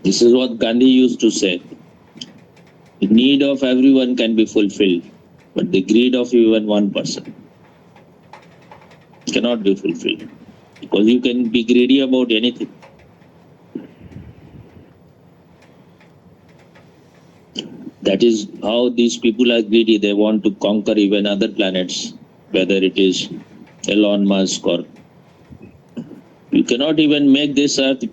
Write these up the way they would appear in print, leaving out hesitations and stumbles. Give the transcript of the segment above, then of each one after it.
This is what Gandhi used to say. The need of everyone can be fulfilled, but the greed of even one person cannot be fulfilled, because you can be greedy about anything. That is how these people are greedy. They want to conquer even other planets, whether it is Elon Musk or... You cannot even make this earth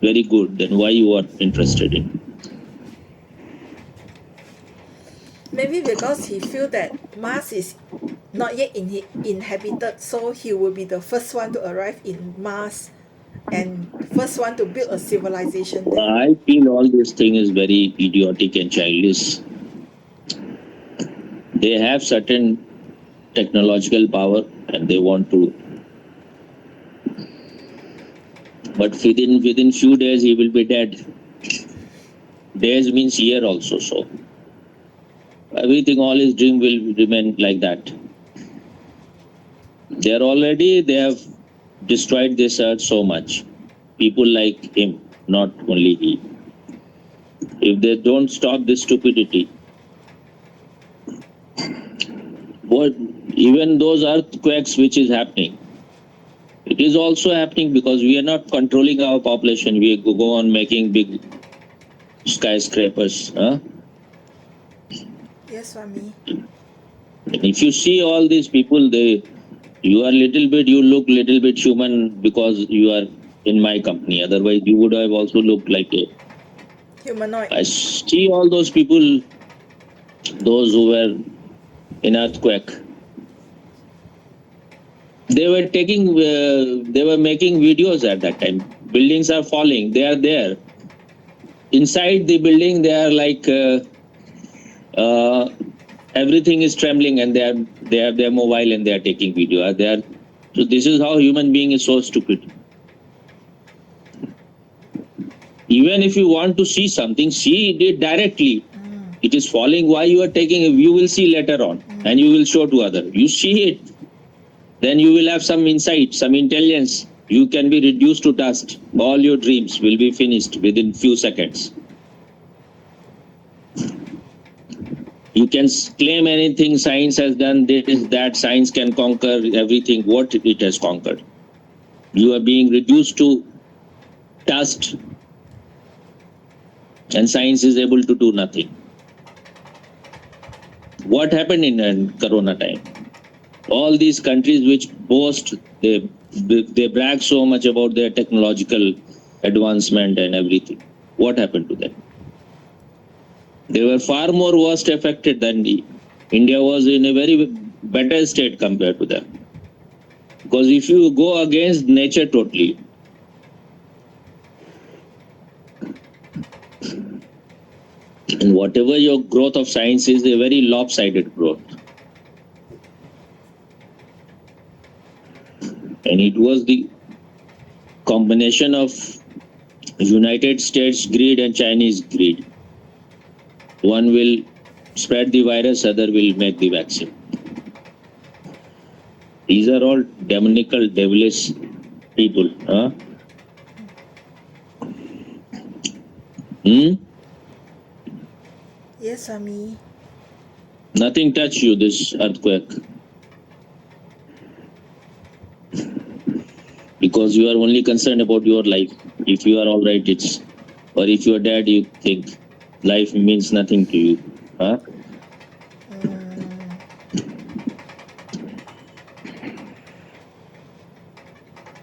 very good. Then why you are interested in? Maybe because he feel that Mars is not yet inhabited, so he will be the first one to arrive in Mars and first one to build a civilization there. I feel all this thing is very idiotic and childish. They have certain technological power and they want to, but within few days he will be dead. Days means year also, so everything, all his dream will remain like that. They have destroyed this earth so much. People like him, not only he. If they don't stop this stupidity, what, even those earthquakes which is happening, it is also happening because we are not controlling our population. We go on making big skyscrapers. Yes, Swami. And if you see all these people, you look little bit human because you are in my company. Otherwise, you would have also looked like a Humanoid. I see all those people, those who were in earthquake. They were making videos at that time. Buildings are falling. They are there. Inside the building, they are like everything is trembling, and they have their mobile and they are taking video. So this is how human being is so stupid. Even if you want to see something, see it directly. It is falling. Why you are taking it? You will see later on, and you will show to other. You see it, then you will have some insight, some intelligence. You can be reduced to dust. All your dreams will be finished within few seconds. You can claim anything science has done, this, that, science can conquer everything. What it has conquered? You are being reduced to dust, and science is able to do nothing. What happened in Corona time? All these countries which boast, they brag so much about their technological advancement and everything. What happened to them? They were far more worst affected than India was in a very better state compared to them. Because if you go against nature totally, and whatever your growth of science is, a very lopsided growth. And it was the combination of United States greed and Chinese greed. One will spread the virus, other will make the vaccine. These are all demonical, devilish people. Yes, Swami. Nothing touched you, this earthquake. Because you are only concerned about your life. If you are all right, or if you are dead, you think life means nothing to you.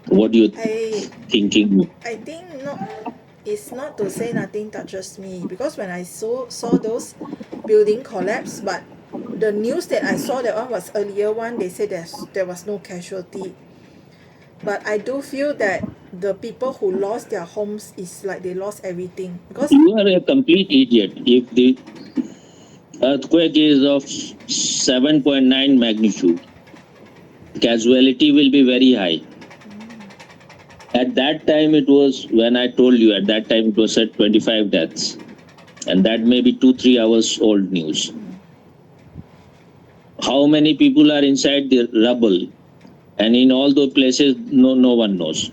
What do you thinking? I think it's not to say nothing touches me, because when I saw those building collapse, but the news that I saw, that one was earlier one, they said there was no casualty. But I do feel that the people who lost their homes is like they lost everything. Because you are a complete idiot. If the earthquake is of 7.9 magnitude, casualty will be very high. At that time it was, when I told you, at that time it was at 25 deaths. And that may be 2-3 hours old news. How many people are inside the rubble? And in all those places, no one knows.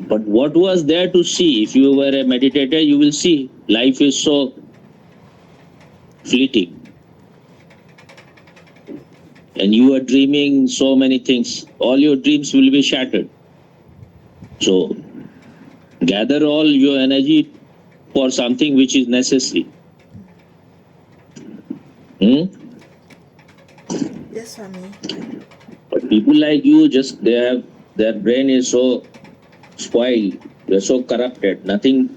But what was there to see? If you were a meditator, you will see life is so fleeting. And you are dreaming so many things. All your dreams will be shattered. So gather all your energy for something which is necessary. Yes, Swami. But people like you, just their brain is so spoiled, they're so corrupted.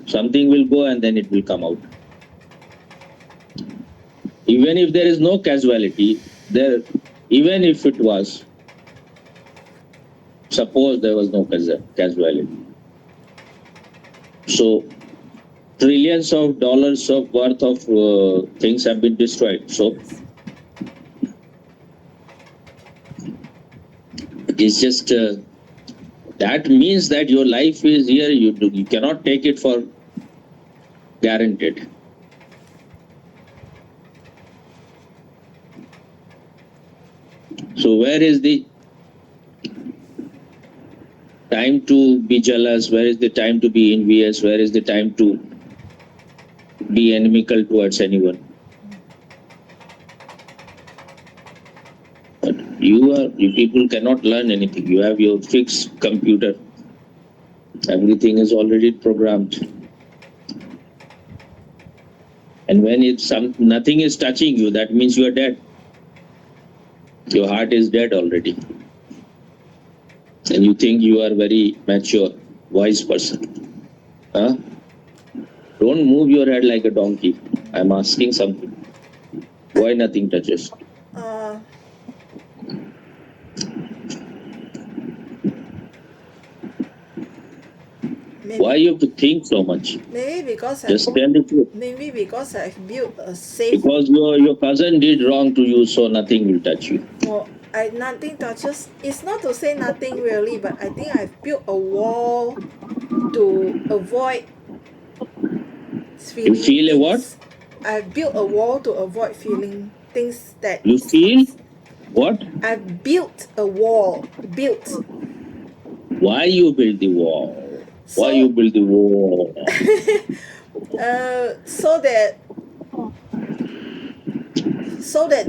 Something will go and then it will come out. Even if there is no casuality, even if it was, suppose there was no casualty. So trillions of dollars of worth of things have been destroyed. So it's just that means that your life is here. You cannot take it for guaranteed. So where is the time to be jealous? Where is the time to be envious? Where is the time to be inimical towards anyone? But you people cannot learn anything. You have your fixed computer. Everything is already programmed. And when nothing is touching you, that means you are dead. Your heart is dead already. And you think you are very mature, wise person. Huh? Don't move your head like a donkey. I'm asking something. Why nothing touches? Why you have to think so much? Maybe because Just tell the truth. Maybe because I've built a safe. Because your cousin did wrong to you, so nothing will touch you. Well, nothing touches. It's not to say nothing really, but I think I've built a wall to avoid feeling. You feel a what? I've built a wall to avoid feeling things that. You feel what? I've built a wall. Why you build the wall? Why you build the wall? So that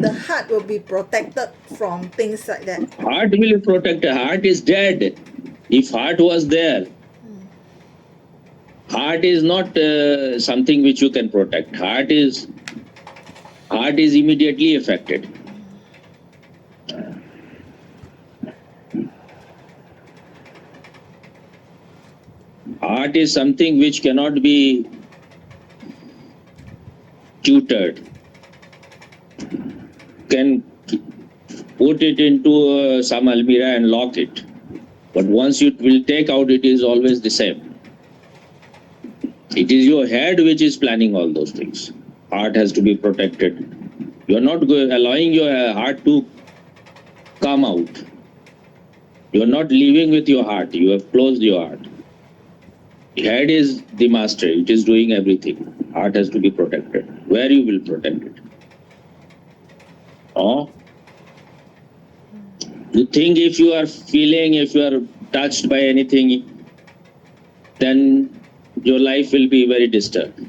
the heart will be protected from things like that. Heart will be protected. Heart is dead. If heart was there, heart is not something which you can protect. Heart is immediately affected. Heart is something which cannot be tutored. Can put it into some almirah and lock it. But once you will take out, it is always the same. It is your head which is planning all those things. Heart has to be protected. You are not allowing your heart to come out. You are not living with your heart. You have closed your heart. Head is the master. It is doing everything. Heart has to be protected. Where you will protect it? Oh? You think if you are feeling, if you are touched by anything, then your life will be very disturbed.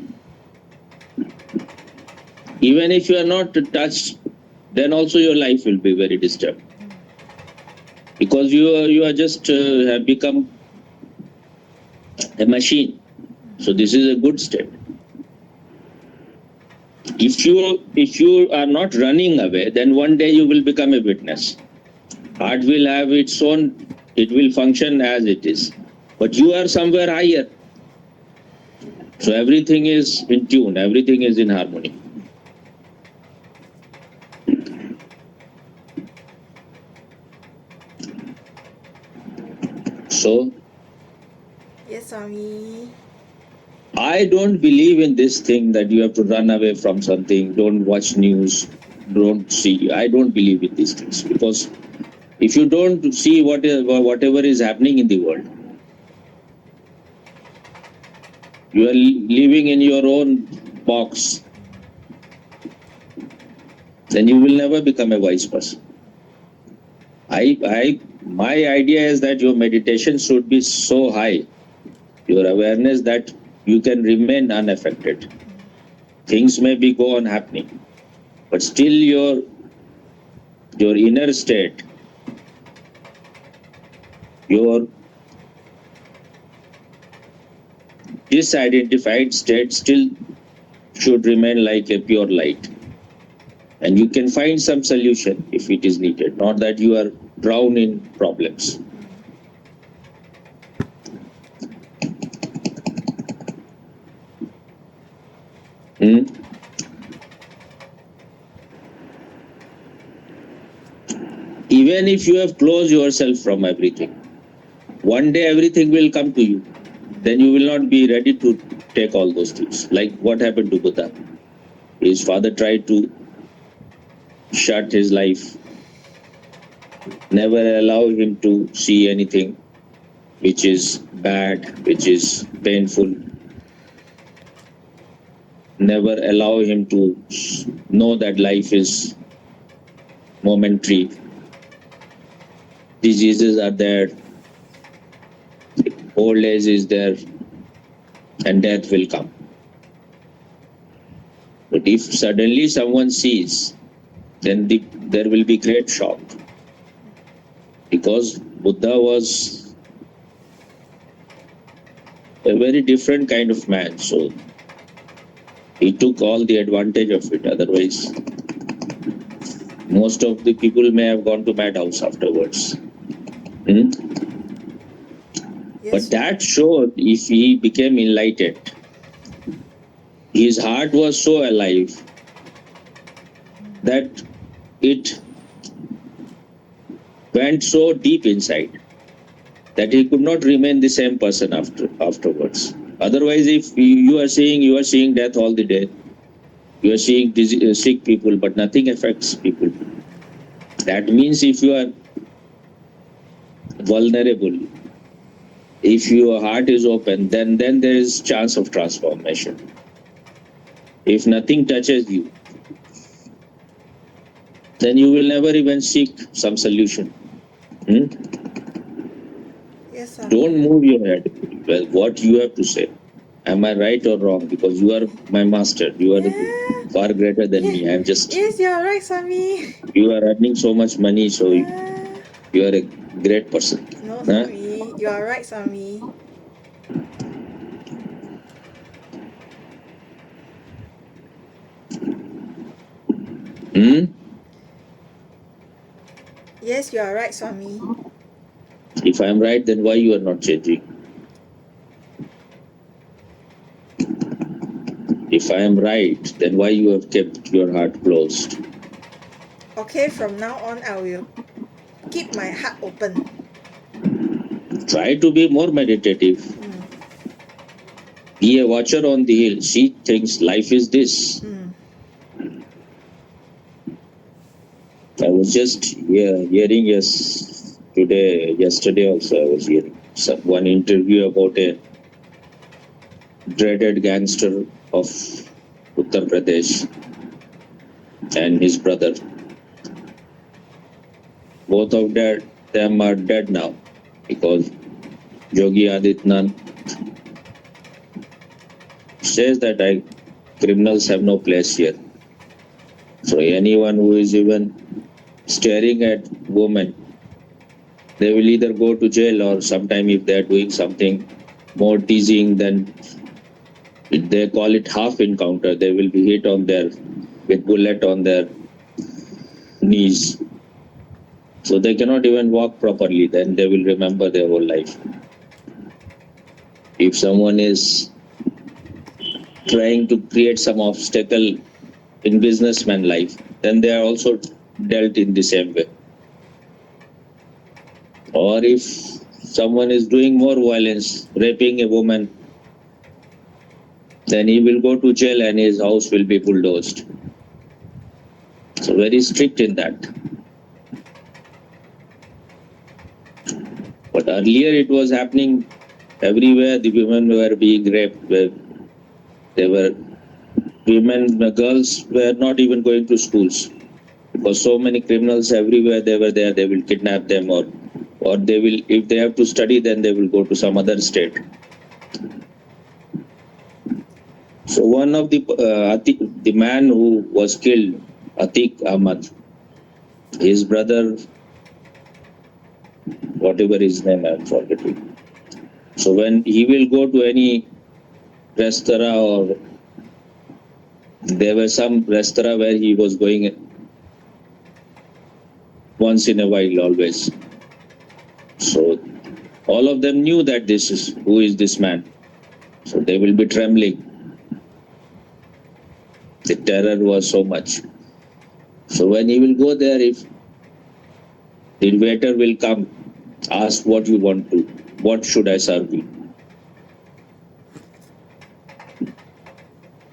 Even if you are not touched, then also your life will be very disturbed. Because you are just have become a machine. So this is a good step. If you are not running away, then one day you will become a witness. Heart will have its own, it will function as it is. But you are somewhere higher. So everything is in tune, everything is in harmony. So, yes, Swami. I don't believe in this thing that you have to run away from something, don't watch news, don't see. I don't believe in these things, because if you don't see whatever is happening in the world, you are living in your own box, then you will never become a wise person. I my idea is that your meditation should be so high, your awareness, that you can remain unaffected. Things may be go on happening, but still your inner state, your disidentified state still should remain like a pure light. And you can find some solution if it is needed, not that you are drowned in problems. Even if you have closed yourself from everything, one day everything will come to you. Then you will not be ready to take all those things. Like what happened to Buddha. His father tried to shut his life, never allow him to see anything which is bad, which is painful. Never allow him to know that life is momentary. Diseases are there, old age is there, and death will come. But if suddenly someone sees, then there will be great shock. Because Buddha was a very different kind of man, so he took all the advantage of it. Otherwise, most of the people may have gone to madhouse afterwards. Yes. But that showed if he became enlightened. His heart was so alive that it went so deep inside that he could not remain the same person afterwards. Otherwise, if you are seeing death all the day, you are seeing sick people, but nothing affects people. That means if you are vulnerable, if your heart is open, then there is chance of transformation. If nothing touches you, then you will never even seek some solution. Yes, sir. Don't move your head. Well, what you have to say. Am I right or wrong? Because you are my master. You are far greater than me. I am just. Yes, you are right, Swami. You are earning so much money, so you are a great person. No, Swami. You are right, Swami. Yes, you are right, Swami. If I am right, then why you are not changing? If I am right, then why you have kept your heart closed? Okay, from now on, I will keep my heart open. Try to be more meditative. Be a watcher on the hill. See things. Life is this. I was just hearing yesterday also I was hearing one interview about a dreaded gangster of Uttar Pradesh and his brother. Both of them are dead now because Yogi Adityanath says that criminals have no place here. So anyone who is even staring at women, they will either go to jail or sometime if they are doing something more teasing, then they call it half encounter. They will be hit with bullet on their knees. So they cannot even walk properly. Then they will remember their whole life. If someone is trying to create some obstacle in businessman life, then they are also dealt in the same way. Or if someone is doing more violence, raping a woman, then he will go to jail and his house will be bulldozed. So very strict in that. But earlier it was happening everywhere. The women were being raped. Girls were not even going to schools because so many criminals everywhere they were there. They will kidnap them or or they will, if they have to study, then they will go to some other state. So one of the man who was killed, Atiq Ahmad, his brother, whatever his name, I'm forgetting. So when he will go to any restaurant, or there was some restaurant where he was going once in a while, always. So all of them knew that who is this man. So they will be trembling. The terror was so much. So when he will go there, if the waiter will come, ask what you want to, what should I serve you?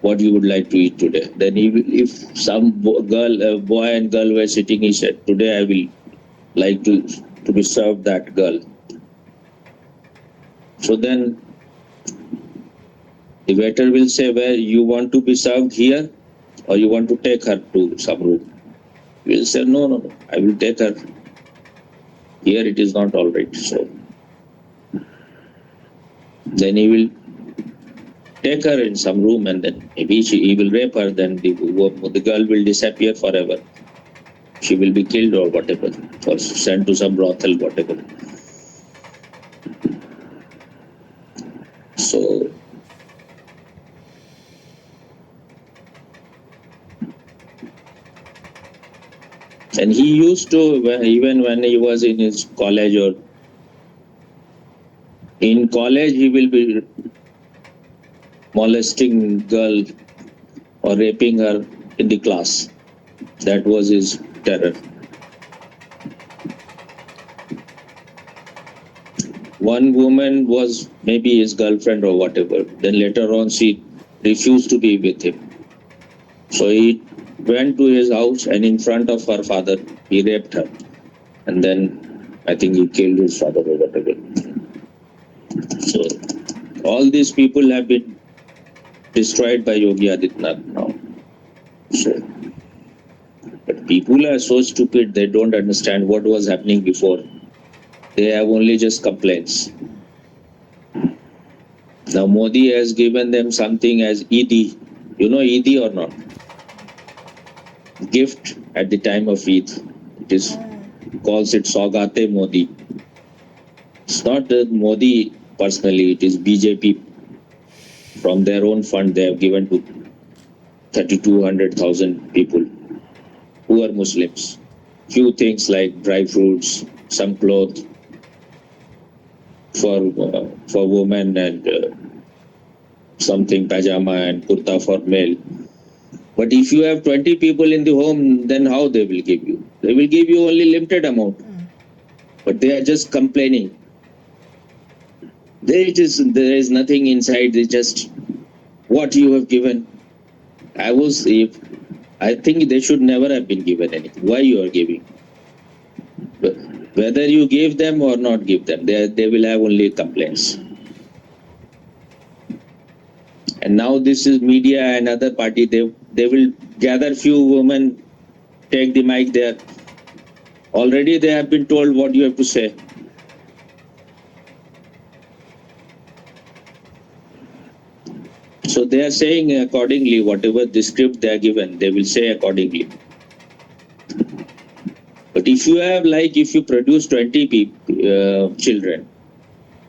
What you would like to eat today? Then if some boy and girl were sitting, he said, today I will like to be served that girl. So then the waiter will say, where you want to be served, here, or you want to take her to some room? He will say, no, I will take her. Here it is not all right. So then he will take her in some room, and then maybe he will rape her, then the girl will disappear forever. She will be killed or whatever, or sent to some brothel, whatever. So and he used to, even when he was in his college, or in college, he will be molesting girl or raping her in the class. That was his terror. One woman was maybe his girlfriend or whatever. Then later on, she refused to be with him. So he went to his house, and in front of her father, he raped her. And then I think he killed his father or whatever. So all these people have been destroyed by Yogi Adityanath now. So, but people are so stupid, they don't understand what was happening before. They have only just complaints. Now Modi has given them something as Eid. You know Eid or not? Gift at the time of Eid. It is calls it Saugate Modi. It's not Modi personally, it is BJP. From their own fund, they have given to 3,200,000 people who are Muslims. Few things like dry fruits, some clothes for women, and something pajama and kurta for male. But if you have 20 people in the home, then how they will give you? They will give you only limited amount. But they are just complaining. There is nothing inside. It's just what you have given. I think they should never have been given anything. Why you are giving? Whether you give them or not give them, they will have only complaints. And now this is media and other party. They will gather few women, take the mic there. Already they have been told what you have to say. So they are saying accordingly, whatever the script they are given, they will say accordingly. But if you produce 20 children,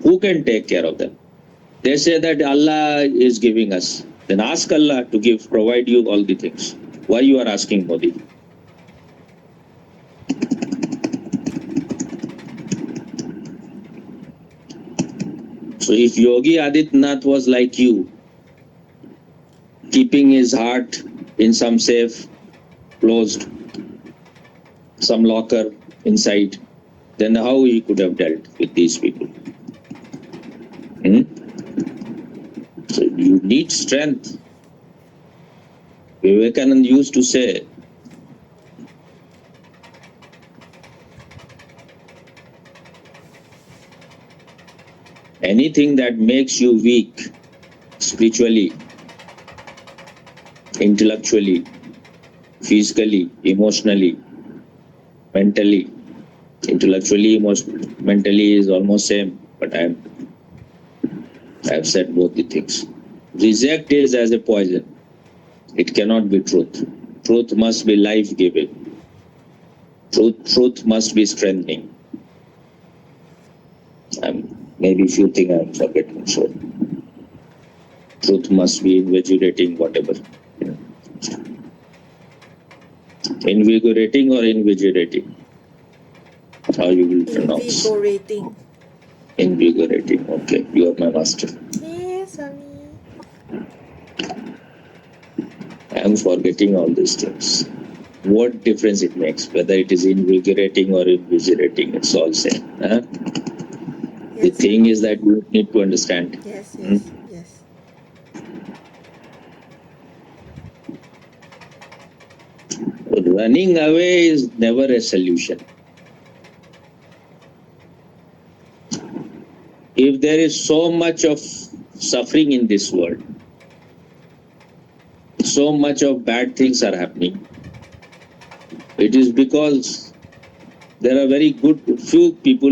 who can take care of them? They say that Allah is giving us. Then ask Allah to provide you all the things. Why you are asking Modi? So if Yogi Adityanath was like you, keeping his heart in some safe, closed, some locker inside, then how he could have dealt with these people? So you need strength. Vivekananda used to say, anything that makes you weak spiritually, intellectually, physically, emotionally, mentally, Intellectually, mentally is almost same, but I've said both the things. Reject is as a poison. It cannot be truth. Truth must be life-giving. Truth must be strengthening. Maybe few things I'm forgetting. So truth must be invigorating, whatever. Invigorating or invigorating? How you will pronounce? Invigorating. Invigorating. Okay, you are my master. Yes, Swami. I am forgetting all these things. What difference it makes, whether it is invigorating or invigorating, it's all same. Huh? The Yes, thing is that you need to understand. yes, yes. Running away is never a solution. If there is so much of suffering in this world, so much of bad things are happening, it is because there are very good few people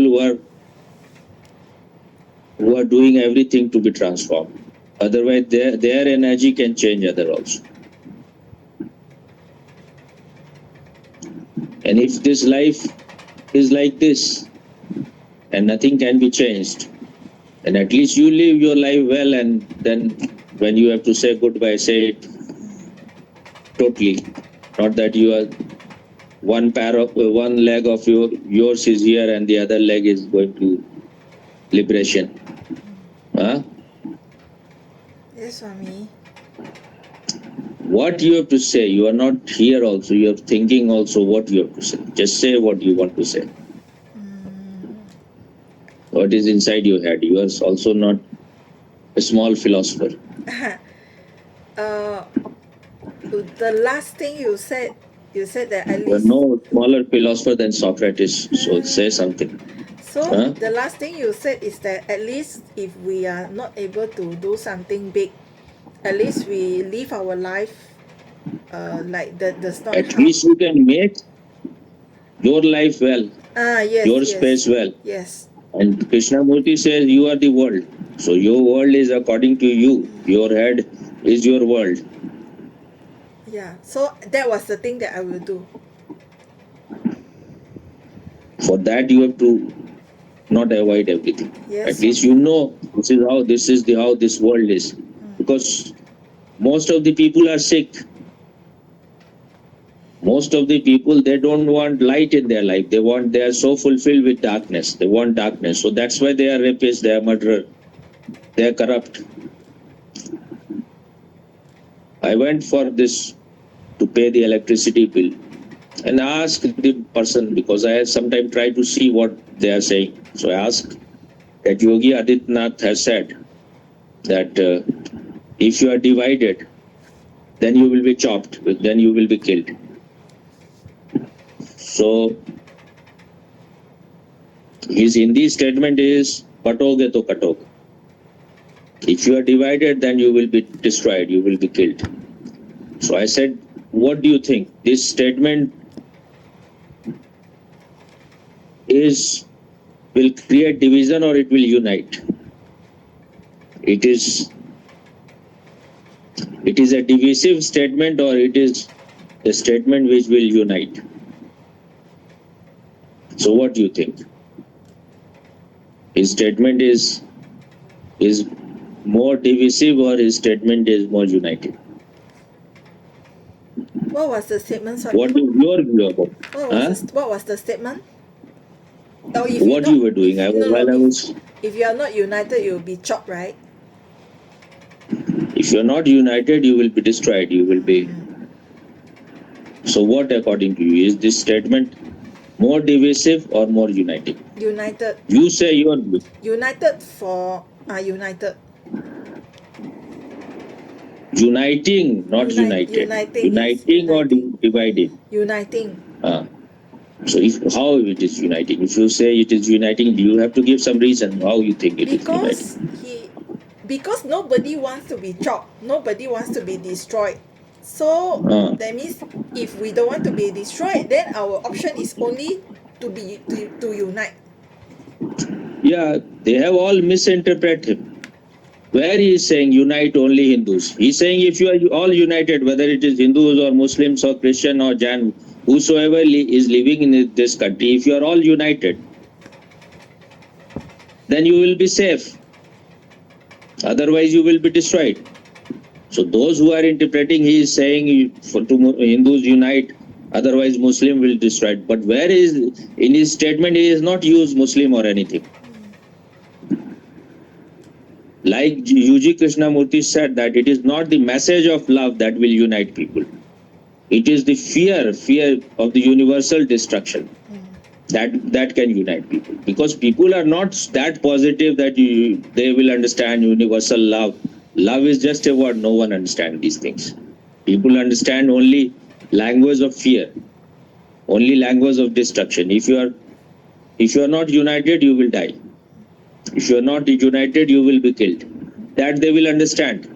who are doing everything to be transformed. Otherwise, their energy can change other also. And if this life is like this and nothing can be changed, and at least you live your life well, and then when you have to say goodbye, say it totally. Not that you are one leg of yours is here and the other leg is going to liberation. Huh? Yes, Swami. What you have to say, you are not here also, you are thinking also what you have to say. Just say what you want to say. What is inside your head. You are also not a small philosopher. The last thing you said that at You are least. no smaller philosopher than Socrates. So say something. So Huh? the last thing you said is that at least if we are not able to do something big, at least we live our life like that does not At harm. least you can make your life well, Yes, your yes, space well. yes. And Krishnamurti says you are the world. So your world is according to you. Your head is your world. Yeah. So that was the thing that I will do. For that you have to not avoid everything. Yes. At least you know this is how this world is. Because most of the people are sick. Most of the people, they don't want light in their life. They are so fulfilled with darkness. They want darkness. So that's why they are rapists, they are murderers, they are corrupt. I went for this to pay the electricity bill and asked the person, because I sometimes try to see what they are saying. So I asked that Yogi Adityanath has said that if you are divided, then you will be chopped, then you will be killed. So his Hindi statement is "Katoge to katoge." If you are divided, then you will be destroyed, you will be killed. So I said, what do you think? This statement will create division or it will unite? It is a divisive statement or it is a statement which will unite? So what do you think? His statement is more divisive or his statement is more united? What was the statement? Sorry. What is your view about it? What was the statement? Oh, What you were doing? If you are not united, you will be chopped, right? If you are not united, you will be destroyed. You will be. So what, according to you, is this statement more divisive or more uniting? United. You say your view. United for united. Uniting, not united. Uniting or dividing? Uniting. So how it is uniting? If you say it is uniting, do you have to give some reason how you think it is uniting? Because nobody wants to be chopped, nobody wants to be destroyed. So that means if we don't want to be destroyed, then our option is only to unite. Yeah, they have all misinterpreted him. Where he is saying unite only Hindus. He's saying if you are all united, whether it is Hindus or Muslims or Christian or Jain, whosoever is living in this country, if you are all united, then you will be safe. Otherwise, you will be destroyed. So those who are interpreting, he is saying for to Hindus unite, otherwise Muslim will destroy it. But where is in his statement he has not used Muslim or anything. Like UG Krishnamurti said that it is not the message of love that will unite people. It is the fear of the universal destruction that can unite people. Because people are not that positive that they will understand universal love. Love is just a word. No one understands these things. People understand only language of fear, only language of destruction. If you are not united, you will die. If you are not united, you will be killed. That they will understand,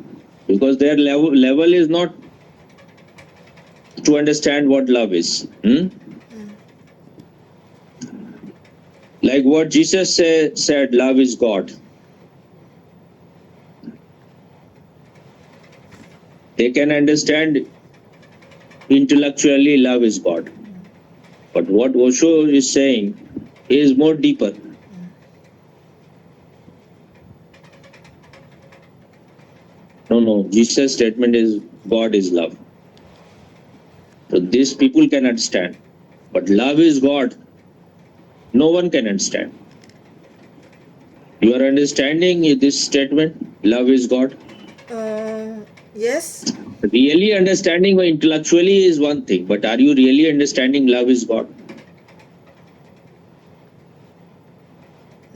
because their level is not to understand what love is. Like what Jesus said, love is God. They can understand intellectually love is God. But what Osho is saying is more deeper. No, Jesus' statement is God is love. So these people can understand. But love is God. No one can understand. You are understanding this statement? Love is God? Yes. Really understanding intellectually is one thing, but are you really understanding love is God?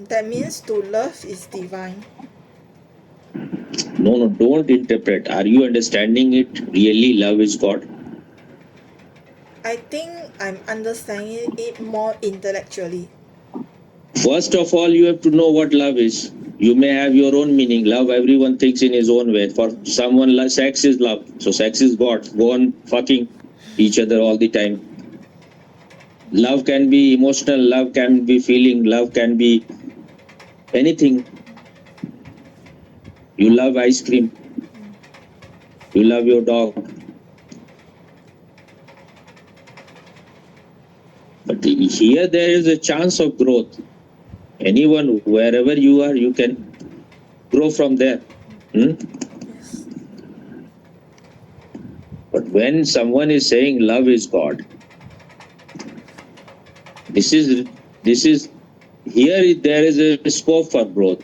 That means to love is divine. No, don't interpret. Are you understanding it? Really love is God? I think I'm understanding it more intellectually. First of all, you have to know what love is. You may have your own meaning. Love, everyone thinks in his own way. For someone, sex is love. So sex is God. Go on fucking each other all the time. Love can be emotional. Love can be feeling. Love can be anything. You love ice cream. You love your dog. But here there is a chance of growth. Anyone, wherever you are, you can grow from there. Yes. But when someone is saying love is God, this is here there is a scope for growth.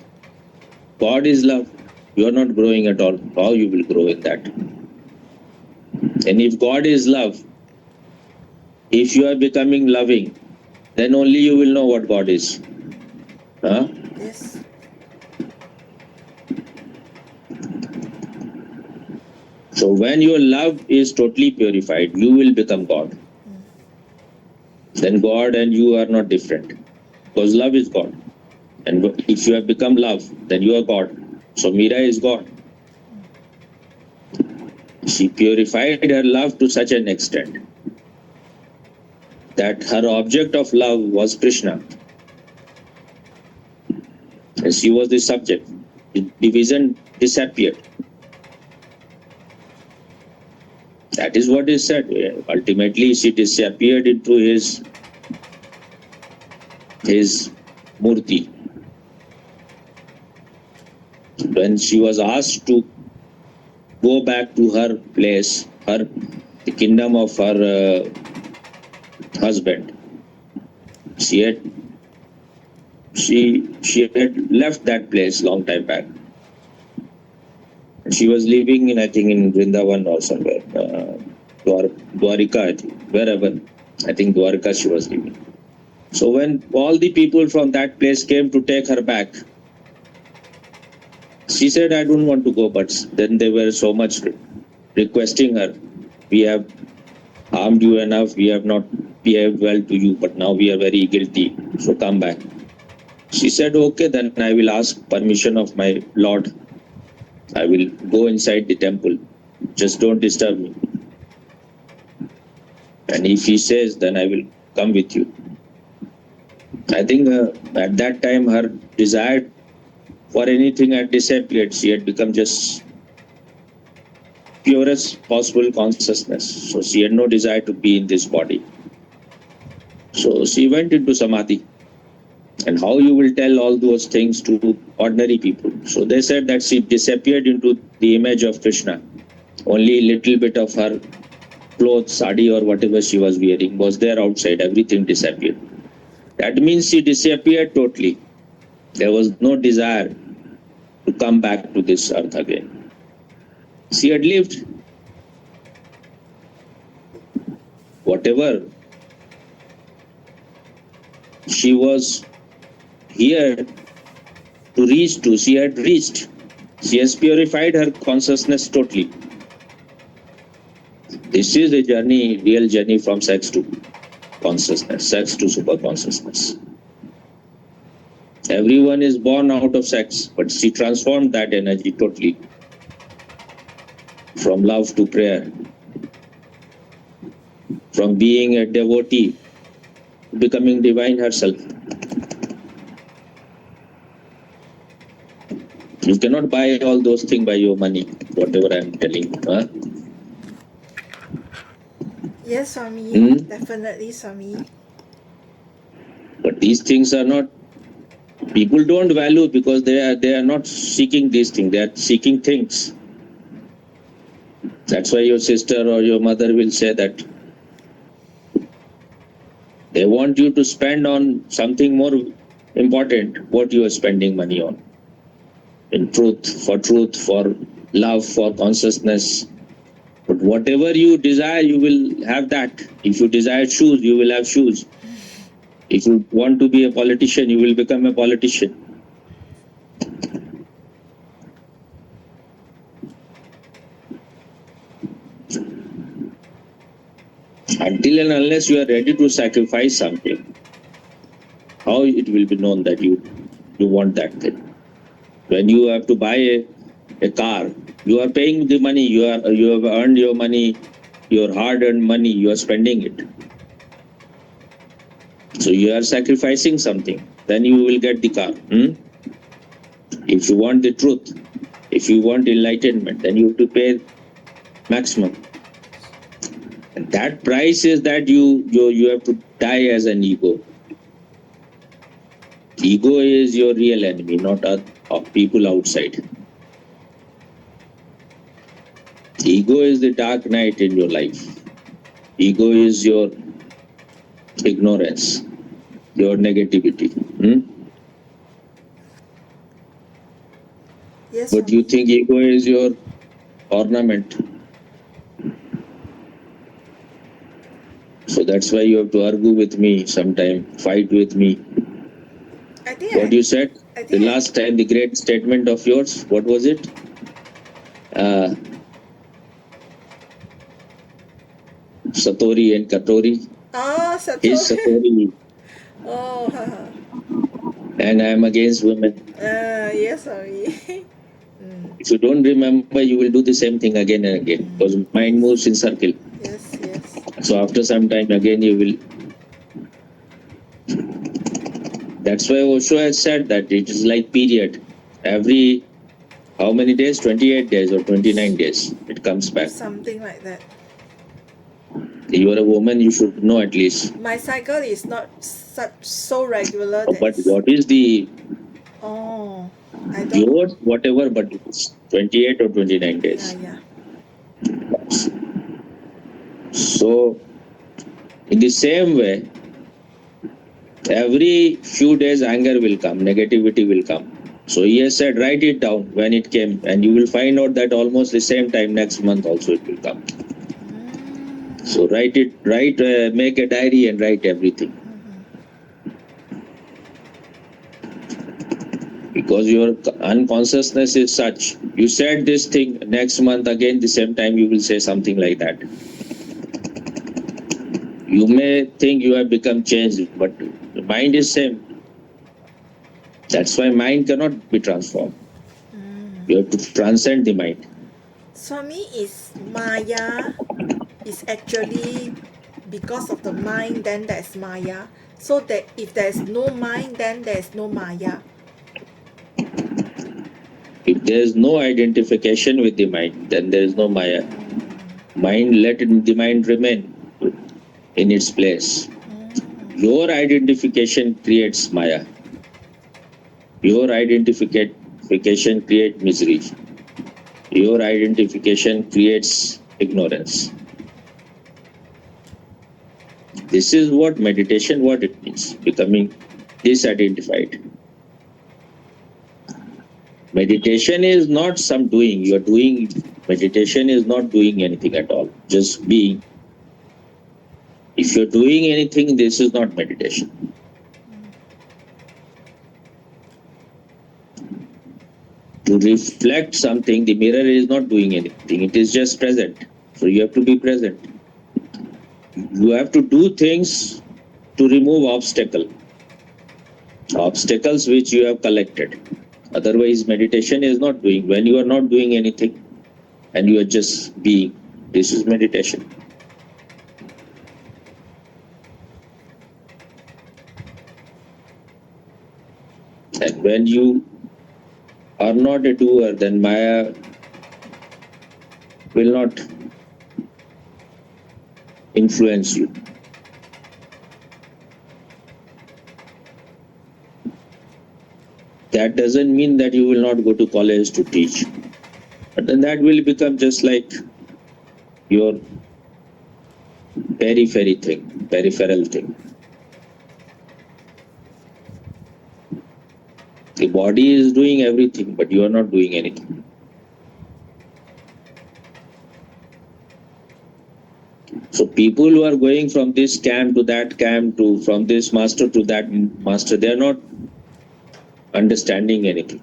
God is love. You are not growing at all. How you will grow in that? And if God is love, if you are becoming loving, then only you will know what God is. Huh? Yes. So when your love is totally purified, you will become God. Then God and you are not different, because love is God. And if you have become love, then you are God. So Meera is God. She purified her love to such an extent that her object of love was Krishna. And she was the subject. The division disappeared. That is what is said. Ultimately, she disappeared into his murti. When she was asked to go back to her place, the kingdom of her husband, she had left that place long time back. She was living in, I think, in Vrindavan or somewhere, Dwarika, I think, wherever. I think Dwarika she was living. So when all the people from that place came to take her back, she said, I don't want to go, but then they were so much requesting her. We have harmed you enough, we have not behaved well to you, but now we are very guilty, so come back. She said, okay, then I will ask permission of my Lord. I will go inside the temple. Just don't disturb me. And if he says, then I will come with you. I think at that time her desire for anything had disappeared. She had become just purest possible consciousness. So she had no desire to be in this body. So she went into samadhi. And how you will tell all those things to ordinary people? So they said that she disappeared into the image of Krishna. Only little bit of her clothes, sari or whatever she was wearing was there outside. Everything disappeared. That means she disappeared totally. There was no desire to come back to this earth again. She had lived. Whatever she was here to reach to, she had reached. She has purified her consciousness totally. This is the journey, real journey from sex to consciousness, sex to super consciousness. Everyone is born out of sex, but she transformed that energy totally. From love to prayer, from being a devotee, becoming divine herself. You cannot buy all those things by your money, whatever I am telling you. Huh? Yes, Swami. Definitely, Swami. But these things are not, people don't value because they are not seeking these things, they are seeking things. That's why your sister or your mother will say that they want you to spend on something more important, what you are spending money on. In truth, for love, for consciousness. But whatever you desire, you will have that. If you desire shoes, you will have shoes. If you want to be a politician, you will become a politician. Until and unless you are ready to sacrifice something, how it will be known that you want that thing? When you have to buy a car, you are paying the money, you have earned your money, your hard-earned money, you are spending it. So you are sacrificing something, then you will get the car. If you want the truth, if you want enlightenment, then you have to pay maximum. And that price is that you have to die as an ego. Ego is your real enemy, not people outside. Ego is the dark night in your life. Ego is your ignorance, your negativity. Yes, But you think ego is your ornament. So that's why you have to argue with me sometime, fight with me. What you said the last time, the great statement of yours, what was it? Satori and Katori. Satori. His Satori. Oh. And I am against women. Yes, sorry. If you don't remember, you will do the same thing again and again because mind moves in circle. Yes. So after some time again you will. That's why Osho has said that it is like period. Every how many days? 28 days or 29 days it comes back. Something like that. You are a woman, you should know at least. My cycle is not so regular. But what is the I don't yours, whatever, but it's 28 or 29 days. Yeah. So in the same way, every few days anger will come, negativity will come. So he has said, write it down when it came, and you will find out that almost the same time next month also it will come. So make a diary and write everything. Because your unconsciousness is such. You said this thing, next month again the same time you will say something like that. You may think you have become changed, but the mind is same. That's why mind cannot be transformed. You have to transcend the mind. Swami, is Maya is actually because of the mind, then there's Maya. So that if there's no mind, then there's no Maya. If there is no identification with the mind, then there is no Maya. Let the mind remain in its place. Your identification creates Maya. Your identification creates misery. Your identification creates ignorance. This is what meditation, what it means, becoming disidentified. Meditation is not some doing. You are doing, meditation is not doing anything at all, just being. If you're doing anything, this is not meditation. To reflect something, the mirror is not doing anything, it is just present. So you have to be present. You have to do things to remove obstacles which you have collected. Otherwise, meditation is not doing. When you are not doing anything and you are just being, this is meditation. And when you are not a doer, then Maya will not influence you. That doesn't mean that you will not go to college to teach, but then that will become just like your peripheral thing. The body is doing everything, but you are not doing anything. So people who are going from this camp to that camp, from this master to that master, they are not understanding anything.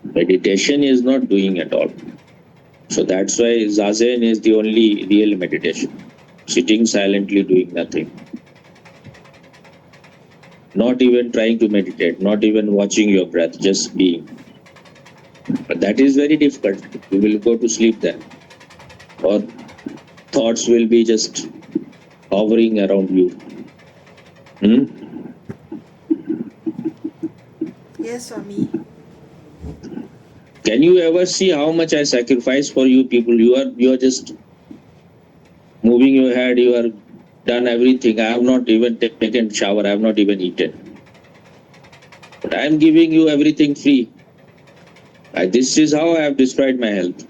Meditation is not doing at all. So that's why Zazen is the only real meditation. Sitting silently doing nothing. Not even trying to meditate, not even watching your breath, just being. But that is very difficult. You will go to sleep then. Or thoughts will be just hovering around you. Yes, Swami. Can you ever see how much I sacrifice for you people? You are just moving your head, you are done everything. I have not even taken shower, I have not even eaten. But I am giving you everything free. This is how I have destroyed my health.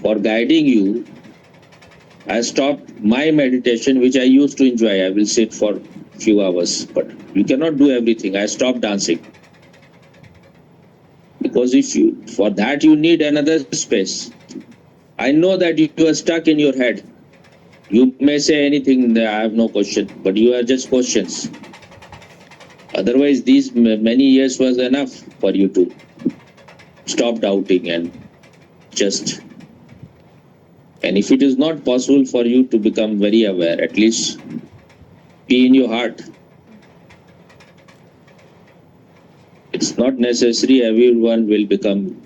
For guiding you, I stopped my meditation, which I used to enjoy. I will sit for a few hours, but you cannot do everything. I stopped dancing. Because for that you need another space. I know that you are stuck in your head. You may say anything, I have no question, but you are just questions. Otherwise, these many years was enough for you to stop doubting and just. And if it is not possible for you to become very aware, at least be in your heart. It's not necessary everyone will become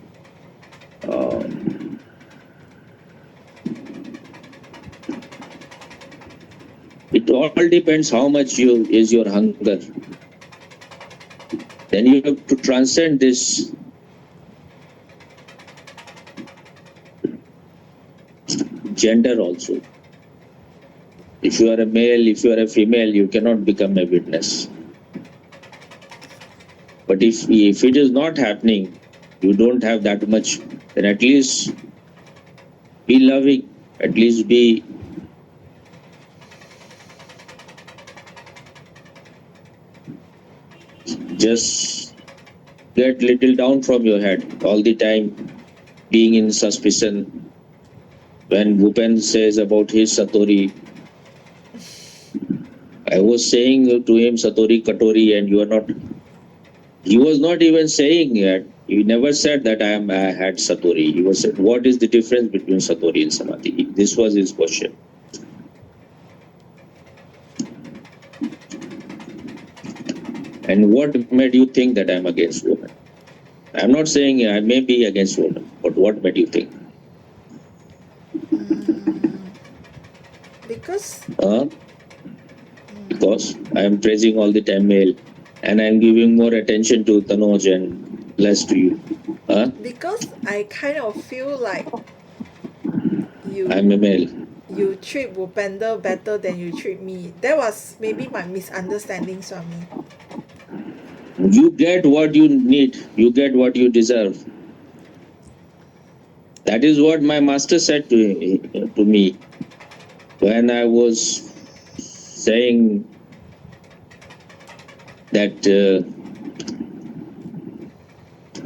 it all depends how much is your hunger. Then you have to transcend this gender also. If you are a male, if you are a female, you cannot become a witness. But if it is not happening, you don't have that much, then at least be loving, at least be just get little down from your head all the time, being in suspicion. When Bhupen says about his Satori, I was saying to him Satori Katori, and you are not. He was not even saying that. He never said that I had Satori. He was said, what is the difference between Satori and Samadhi? This was his question. And what made you think that I'm against women? I'm not saying I may be against women, but what made you think? Because because I am praising all the time male and I am giving more attention to Tanoj and less to you. Huh? Because I kind of feel like I'm a you male. you treat Bhupender better than you treat me. That was maybe my misunderstanding, Swami. You get what you need, you get what you deserve. That is what my master said to me when I was saying that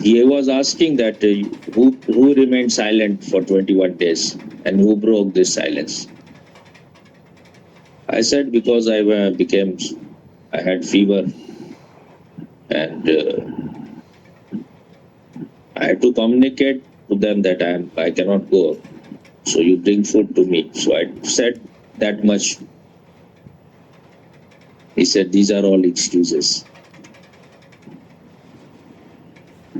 he was asking that who remained silent for 21 days and who broke this silence. I said because I had fever and I had to communicate to them that I cannot go. So you bring food to me. So I said that much. He said these are all excuses.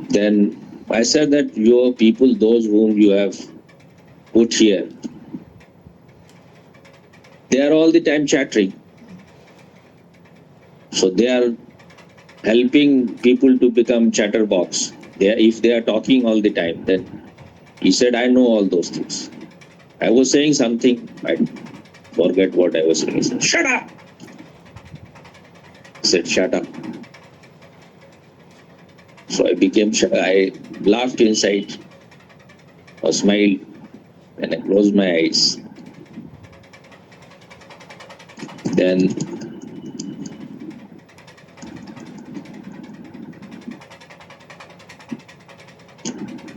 Then I said that your people, those whom you have put here, they are all the time chattering. So they are helping people to become chatterbox. If they are talking all the time, then he said, I know all those things. I was saying something, I forget what I was saying. He said, shut up. I said, shut up. So I laughed inside, or smiled, and I closed my eyes. Then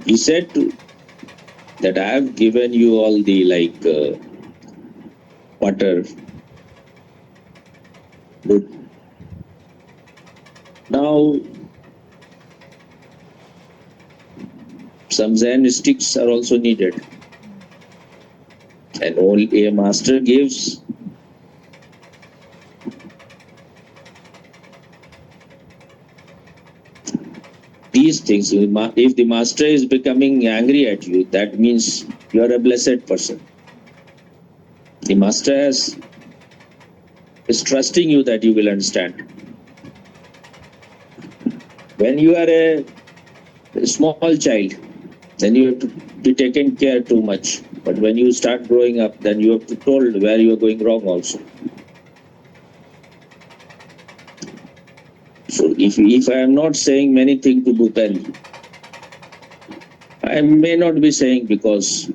he said that I have given you all the butter. Good. Now, some Zen sticks are also needed. And only a master gives. These things, if the master is becoming angry at you, that means you are a blessed person. The master is trusting you that you will understand. When you are a small child, then you have to be taken care too much. But when you start growing up, then you have to be told where you are going wrong also. So if I am not saying many things to Bhupen, I may not be saying because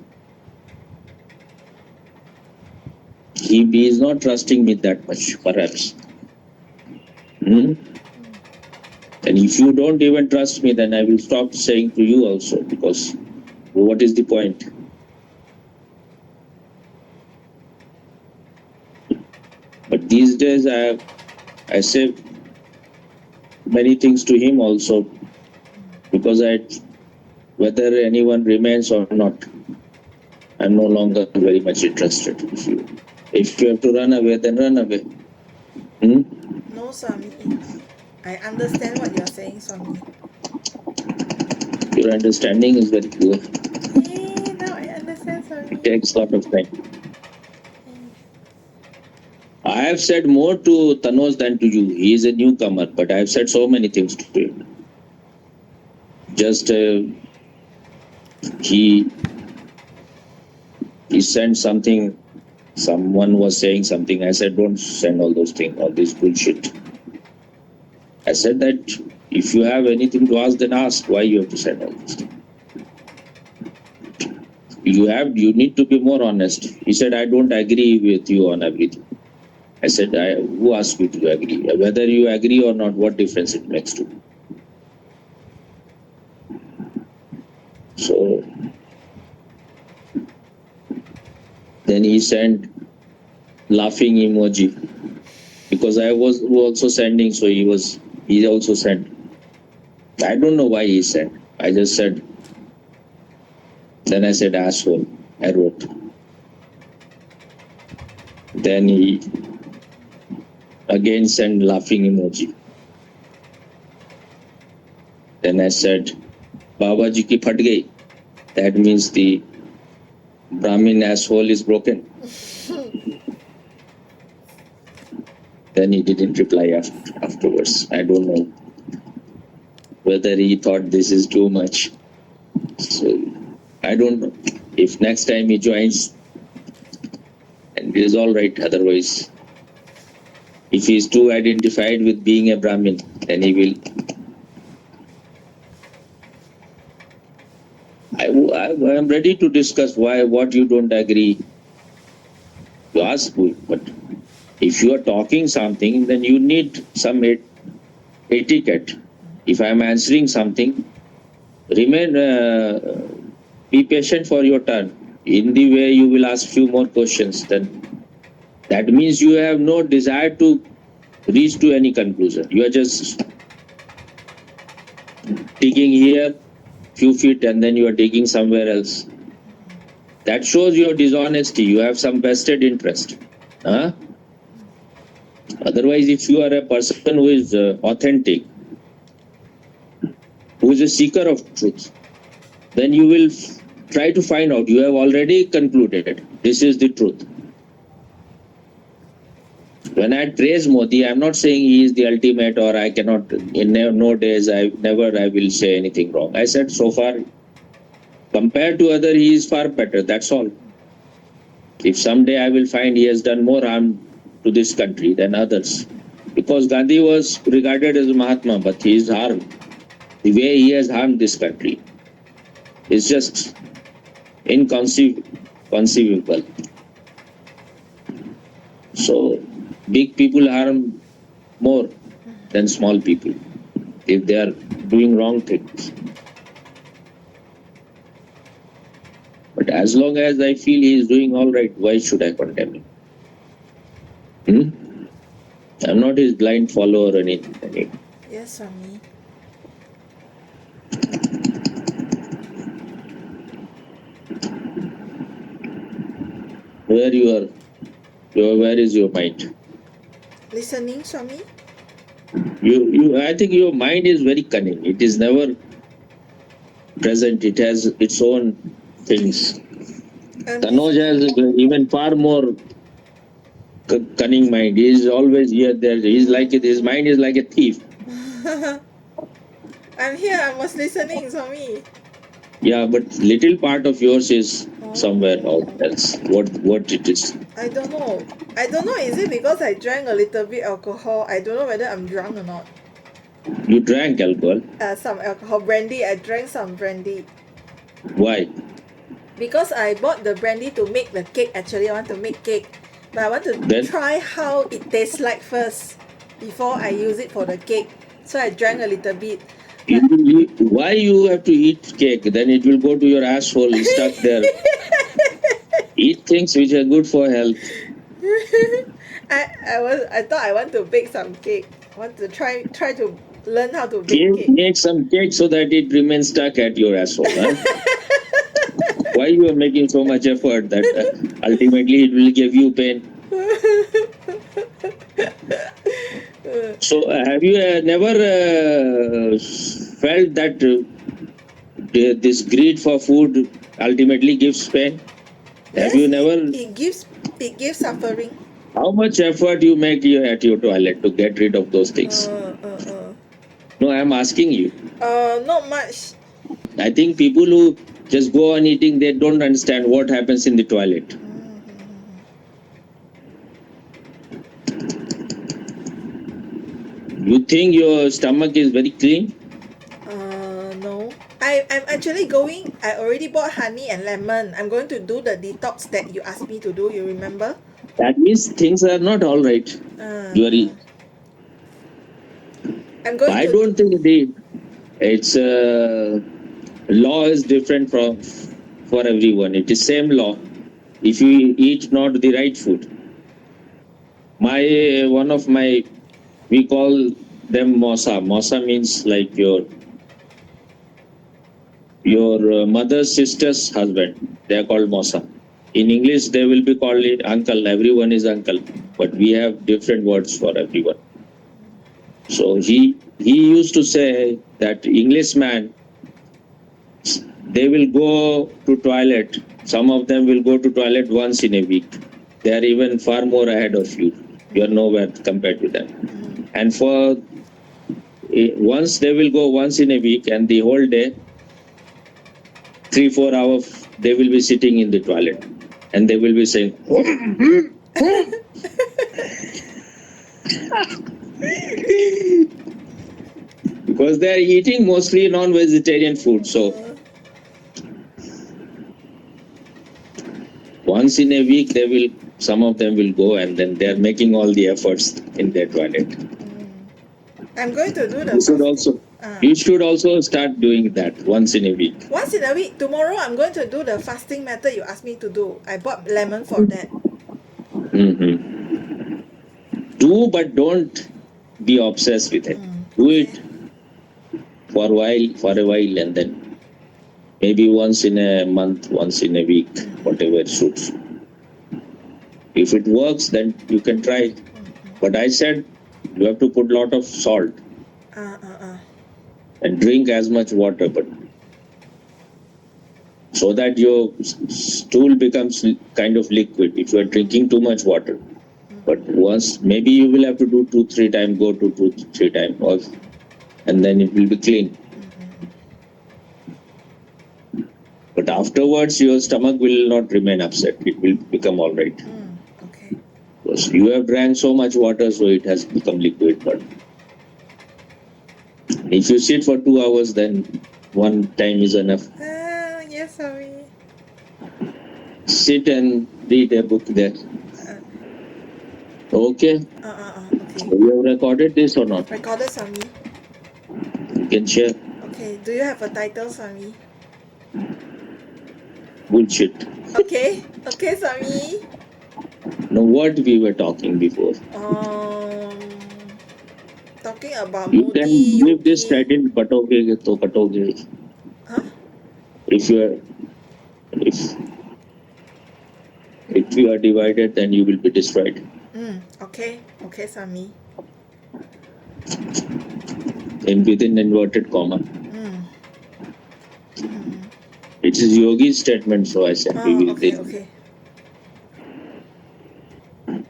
he is not trusting me that much, perhaps. And if you don't even trust me, then I will stop saying to you also, because what is the point? But these days I say many things to him also, because whether anyone remains or not, I'm no longer very much interested. If you have to run away, then run away. No, Swami. I understand what you're saying, Swami. Your understanding is very poor. Hey, now I understand, Swami. It takes a lot of time. I have said more to Tanos than to you. He is a newcomer, but I have said so many things to him. Just he sent something. Someone was saying something. I said, don't send all those things, all this bullshit. I said that if you have anything to ask, then ask. Why you have to send all this thing? You need to be more honest. He said, I don't agree with you on everything. I said, who asked you to agree? Whether you agree or not, what difference it makes to you? So then he sent laughing emoji, because I was also sending, so he also sent. I don't know why he sent. I just said. Then I said asshole. I wrote. Then he again sent laughing emoji. Then I said, Baba ji ki phat gayi. That means the Brahmin asshole is broken. Then he didn't reply afterwards. I don't know whether he thought this is too much. So I don't know. If next time he joins, and it is all right. Otherwise, if he is too identified with being a Brahmin, then he will. I am ready to discuss what you don't agree. You ask me, but if you are talking something, then you need some etiquette. If I am answering something, be patient for your turn. In the way you will ask few more questions, then that means you have no desire to reach to any conclusion. You are just digging here few feet and then you are digging somewhere else. That shows your dishonesty. You have some vested interest. Huh? Otherwise, if you are a person who is authentic, who is a seeker of truth, then you will try to find out. You have already concluded this is the truth. When I praise Modi, I am not saying he is the ultimate or I cannot, in no days, I will say anything wrong. I said so far, compared to other, he is far better. That's all. If someday I will find he has done more harm to this country than others. Because Gandhi was regarded as a Mahatma, but he is harmed. The way he has harmed this country is just inconceivable. So, big people harm more than small people if they are doing wrong things. But as long as I feel he is doing all right, why should I condemn him? I'm not his blind follower or anything. Yes, Swami. Where is your mind? Listening, Swami? I think your mind is very cunning. It is never present. It has its own things. Tanoj has even far more cunning mind. He is always here, there. His mind is like a thief. I'm here, I was listening, Swami. Yeah, but little part of yours is somewhere out else. What it is? I don't know. Is it because I drank a little bit alcohol? I don't know whether I'm drunk or not. You drank alcohol? Some alcohol. Brandy. I drank some brandy. Why? Because I bought the brandy to make the cake. Actually, I want to make cake. But I want to try how it tastes like first before I use it for the cake. So I drank a little bit. Why you have to eat cake? Then it will go to your asshole stuck there. Eat things which are good for health. I thought I want to bake some cake. I want to try to learn how to bake cake. Make some cake so that it remains stuck at your asshole. Huh? Why you are making so much effort that ultimately it will give you pain? So have you never felt that this greed for food ultimately gives pain? Yes, have you never? It gives suffering. How much effort you make at your toilet to get rid of those things? No, I am asking you. Not much. I think people who just go on eating, they don't understand what happens in the toilet. You think your stomach is very clean? No. I'm actually going. I already bought honey and lemon. I'm going to do the detox that you asked me to do. You remember? That means things are not all right. I'm going I don't think it's law is different for everyone. It is same law. If you eat not the right food. We call them Mosa. Mosa means like your mother's sister's husband. They are called Mosa. In English, they will be called uncle. Everyone is uncle. But we have different words for everyone. So he used to say that Englishman, they will go to toilet. Some of them will go to toilet once in a week. They are even far more ahead of you. You are nowhere compared to them. Mm. And for once they will go once in a week, and the whole day, 3-4 hours, they will be sitting in the toilet, and they will be saying, because they are eating mostly non-vegetarian food. So once in a week, some of them will go, and then they are making all the efforts in their toilet. I'm going to do the You should also start doing that once in a week. once in a week. Tomorrow I'm going to do the fasting method you asked me to do. I bought lemon for that. Mm-hmm. Do, but don't be obsessed with it. Do it for a while, and then maybe once in a month, once in a week, whatever suits. If it works, then you can try. But I said you have to put a lot of salt and drink as much water, but so that your stool becomes kind of liquid if you are drinking too much water. But once, maybe you will have to do 2-3 times, go to 2-3 times, and then it will be clean. But afterwards, your stomach will not remain upset. It will become all right. Okay. Because you have drank so much water, so it has become liquid. But if you sit for 2 hours, then one time is enough. Yes, sorry. Sit and read a book there. Okay. Okay. You have recorded this or not? Recorded, Swami. You can share. Okay. Do you have a title, Swami? Bullshit. Okay. Okay, Swami. Now, what we were talking before. Talking about You Modi, can give this Yogi. title, katoge to katoge. Huh? If you are divided, then you will be destroyed. Okay. Okay, Swami. And within inverted comma. It is Yogi's statement, so I said we will Okay.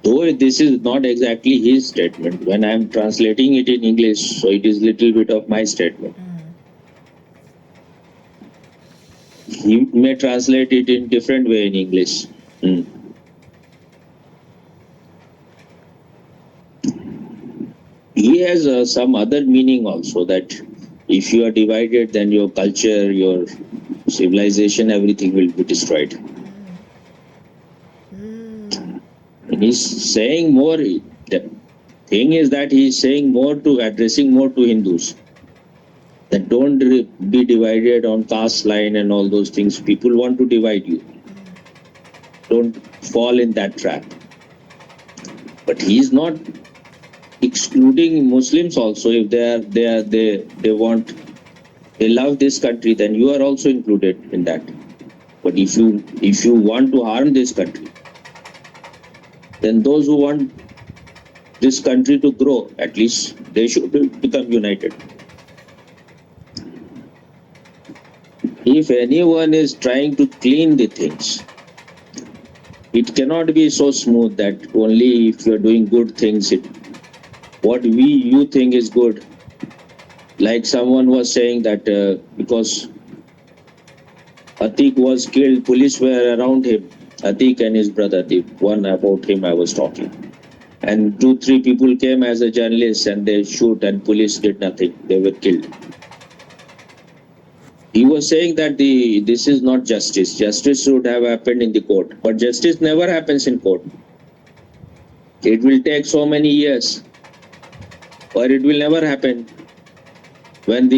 Though this is not exactly his statement, when I am translating it in English, so it is little bit of my statement. He may translate it in different way in English. He has some other meaning also, that if you are divided, then your culture, your civilization, everything will be destroyed. And he's saying more. The thing is that he's saying more to addressing more to Hindus. That don't be divided on caste line and all those things. People want to divide you. Don't fall in that trap. But he's not excluding Muslims also. If they love this country, then you are also included in that. But if you want to harm this country, then those who want this country to grow, at least they should become united. If anyone is trying to clean the things, it cannot be so smooth that only if you are doing good things, what you think is good. Like someone was saying that because Atiq was killed, police were around him. Atiq and his brother, the one about him I was talking. And 2-3 people came as a journalist and they shoot and police did nothing. They were killed. He was saying that this is not justice. Justice should have happened in the court. But justice never happens in court. It will take so many years. Or it will never happen. When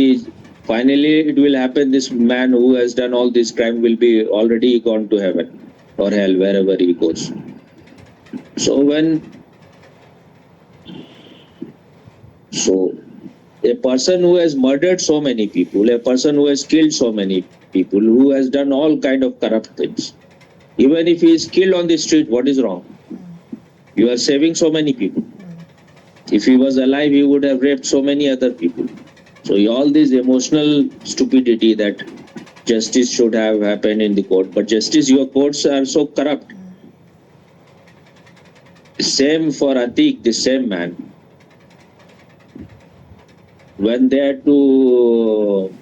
finally it will happen, this man who has done all this crime will be already gone to heaven or hell, wherever he goes. So a person who has murdered so many people, a person who has killed so many people, who has done all kind of corrupt things, even if he is killed on the street, what is wrong? You are saving so many people. If he was alive, he would have raped so many other people. So all this emotional stupidity that justice should have happened in the court, but your courts are so corrupt. Same for Atik, the same man. When they had to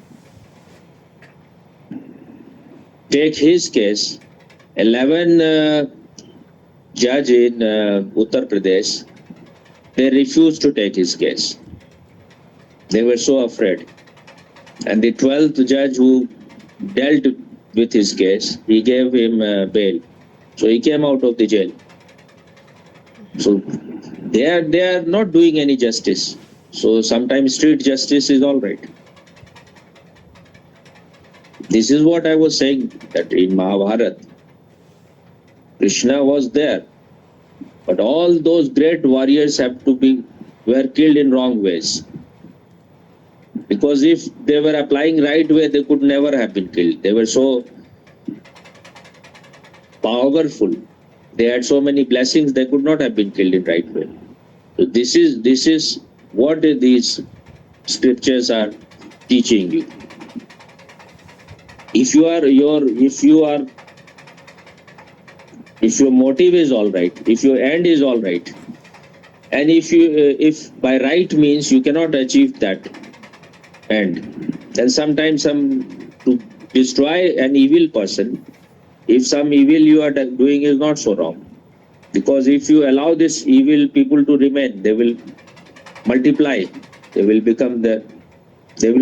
take his case, 11 judge in Uttar Pradesh, they refused to take his case. They were so afraid. And the 12th judge who dealt with his case, he gave him bail. So he came out of the jail. So they are not doing any justice. So sometimes street justice is all right. This is what I was saying, that in Mahabharata, Krishna was there, but all those great warriors were killed in wrong ways. Because if they were applying right way, they could never have been killed. They were so powerful. They had so many blessings, they could not have been killed in right way. So this is what these scriptures are teaching you. If your motive is all right, if your end is all right, and if by right means you cannot achieve that end, then sometimes to destroy an evil person, if some evil you are doing is not so wrong. Because if you allow this evil people to remain, they will multiply, they will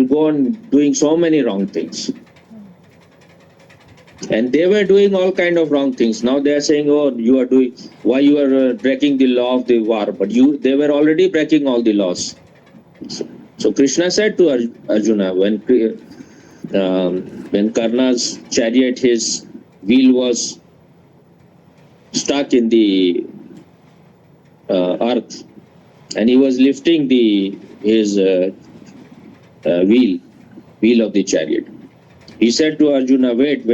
go on doing so many wrong things. And they were doing all kind of wrong things. Now they are saying, oh, why you are breaking the law of the war? But they were already breaking all the laws. So Krishna said to Arjuna, when Karna's chariot, his wheel was stuck in the earth, and he was lifting his wheel of the chariot. He said to Arjuna, wait,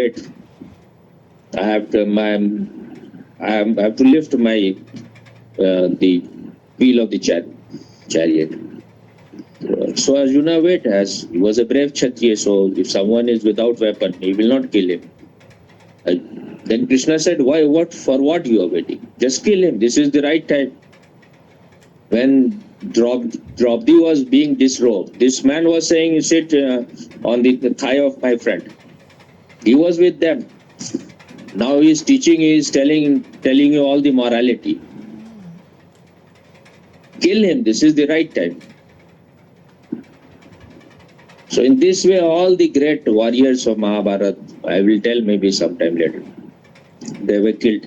I have to lift the wheel of the chariot. So Arjuna wait, as he was a brave Kshatriya, so if someone is without weapon, he will not kill him. Then Krishna said, for what you are waiting? Just kill him. This is the right time. When Draupadi was being disrobed, this man was saying, sit on the thigh of my friend. He was with them. Now he is teaching, he is telling you all the morality. Kill him. This is the right time. So in this way, all the great warriors of Mahabharata, I will tell maybe sometime later, they were killed.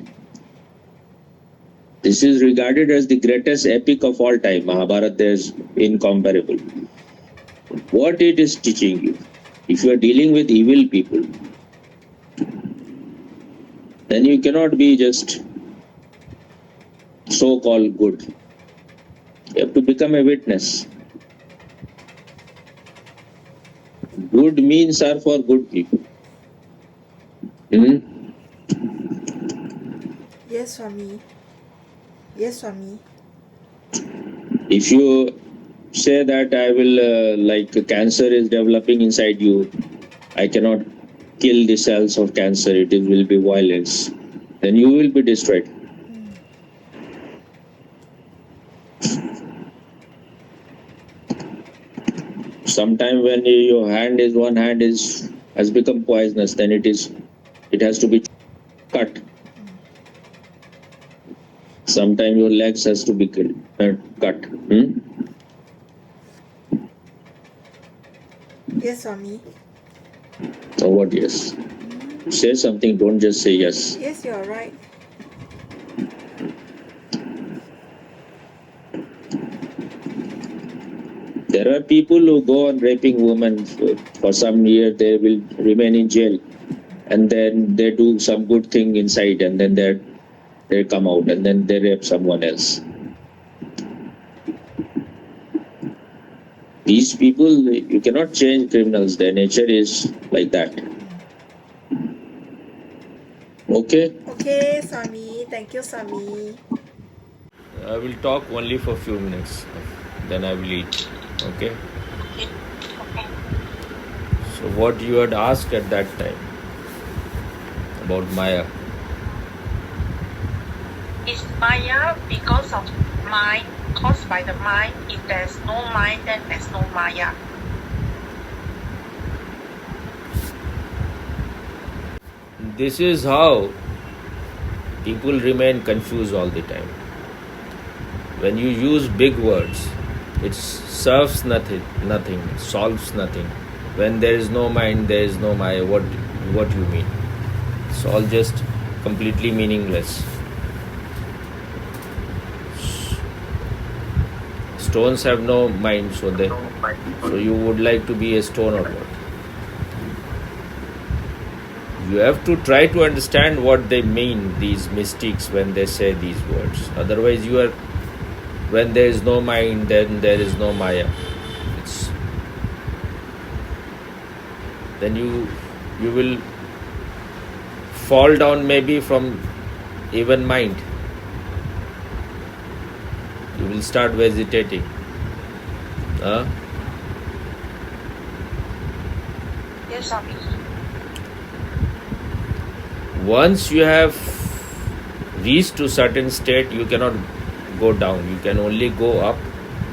This is regarded as the greatest epic of all time. Mahabharata is incomparable. What it is teaching you, if you are dealing with evil people, then you cannot be just so-called good. You have to become a witness. Good means are for good people. Yes, Swami. Yes, Swami. If you say that I will, like cancer is developing inside you, I cannot kill the cells of cancer, it will be violence, then you will be destroyed. Sometime when one hand has become poisonous, then it has to be cut. Sometime your legs has to be cut. Yes, Swami. So what? Yes. Say something. Don't just say yes. Yes, you are right. There are people who go on raping women for some years. They will remain in jail, and then they do some good thing inside, and then they come out, and then they rape someone else. These people, you cannot change criminals. Their nature is like that. Okay? Okay, Swami. Thank you, Swami. I will talk only for a few minutes, then I will eat. Okay? So what you had asked at that time about Maya. Is Maya because of mind, caused by the mind? If there's no mind, then there's no Maya. This is how people remain confused all the time. When you use big words, it serves nothing, solves nothing. When there is no mind, there is no Maya. What you mean? It's all just completely meaningless. Stones have no mind, so you would like to be a stone or what? You have to try to understand what they mean, these mystics, when they say these words. Otherwise, when there is no mind, then there is no Maya. Then you will fall down maybe from even mind. You will start vegetating. Yes, Swami. Once you have reached to certain state, you cannot go down. You can only go up.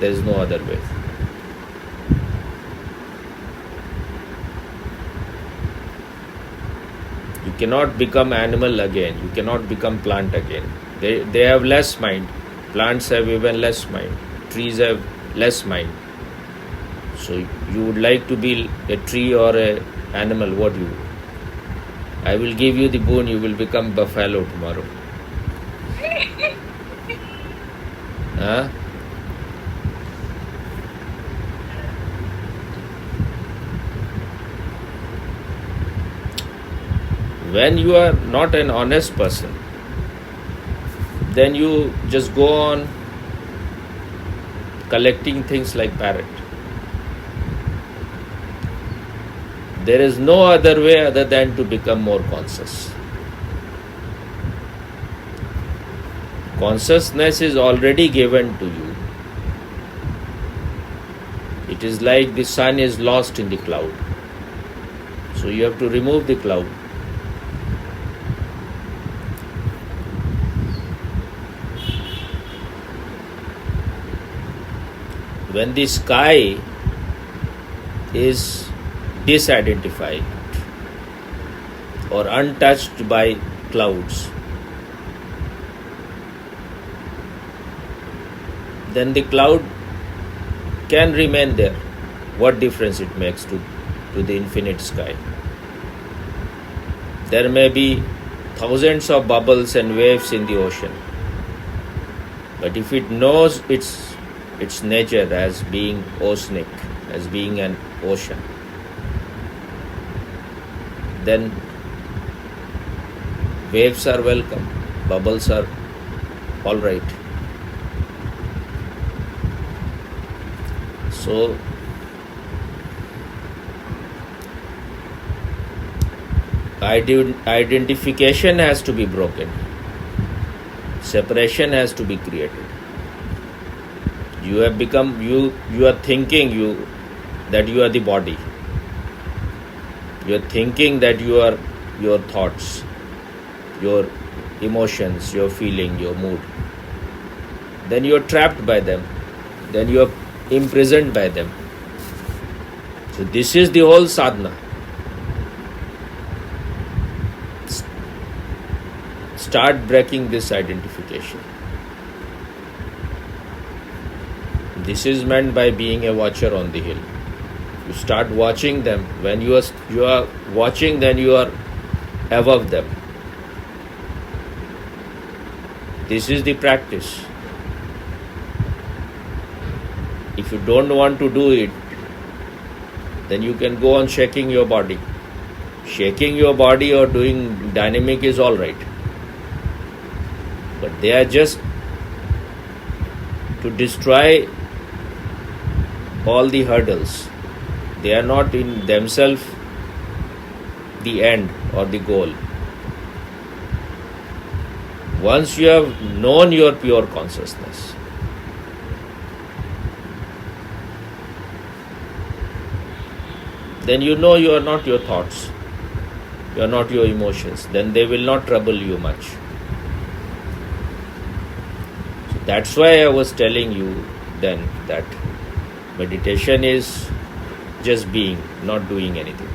There is no other way. You cannot become animal again. You cannot become plant again. They have less mind. Plants have even less mind. Trees have less mind. So you would like to be a tree or an animal. What you? I will give you the boon. You will become buffalo tomorrow. Huh? When you are not an honest person, then you just go on collecting things like parrot. There is no other way other than to become more conscious. Consciousness is already given to you. It is like the sun is lost in the cloud. So you have to remove the cloud. When the sky is disidentified or untouched by clouds, then the cloud can remain there. What difference it makes to the infinite sky? There may be thousands of bubbles and waves in the ocean, but if it knows its nature as being oceanic, as being an ocean, then waves are welcome, bubbles are all right. So identification has to be broken. Separation has to be created. You have become, you are thinking that you are the body. You are thinking that you are your thoughts, your emotions, your feeling, your mood. Then you are trapped by them. Then you are imprisoned by them. So this is the whole sadhana. Start breaking this identification. This is meant by being a watcher on the hill. You start watching them. When you are watching, then you are above them. This is the practice. If you don't want to do it, then you can go on shaking your body. Shaking your body or doing dynamic is all right. But they are just to destroy all the hurdles. They are not in themselves the end or the goal. Once you have known your pure consciousness, then you know you are not your thoughts, you are not your emotions. Then they will not trouble you much. That's why I was telling you then that meditation is just being, not doing anything.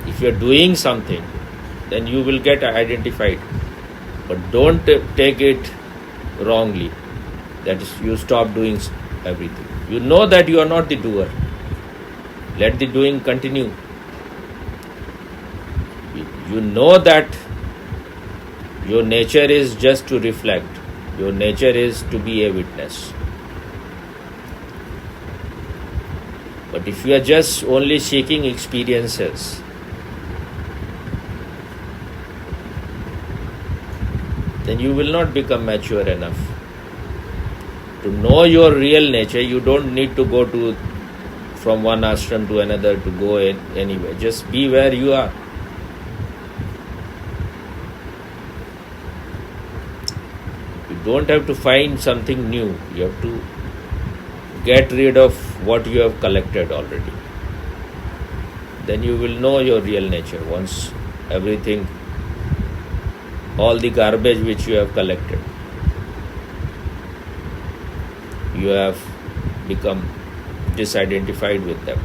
If you are doing something, then you will get identified. But don't take it wrongly. That is, you stop doing everything. You know that you are not the doer. Let the doing continue. You know that your nature is just to reflect. Your nature is to be a witness. But if you are just only seeking experiences, then you will not become mature enough. To know your real nature, you don't need to go to from one ashram to another to go anywhere. Just be where you are. You don't have to find something new. You have to get rid of what you have collected already. Then you will know your real nature once everything, all the garbage which you have collected, you have become disidentified with them.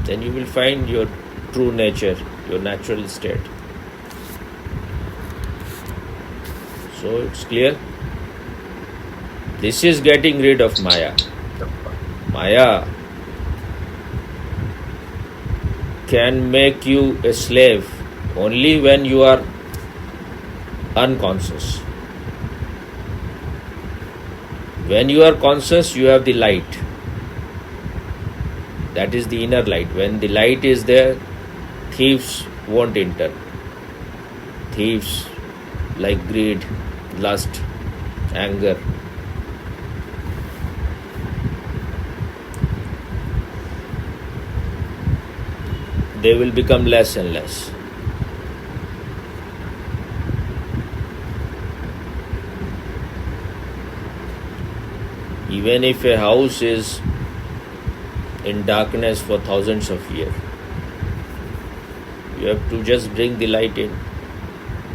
Then you will find your true nature, your natural state. So it's clear. This is getting rid of Maya. Maya can make you a slave only when you are unconscious. When you are conscious, you have the light. That is the inner light. When the light is there, thieves won't enter. Thieves like greed, lust, anger. They will become less and less. Even if a house is in darkness for thousands of years, you have to just bring the light in.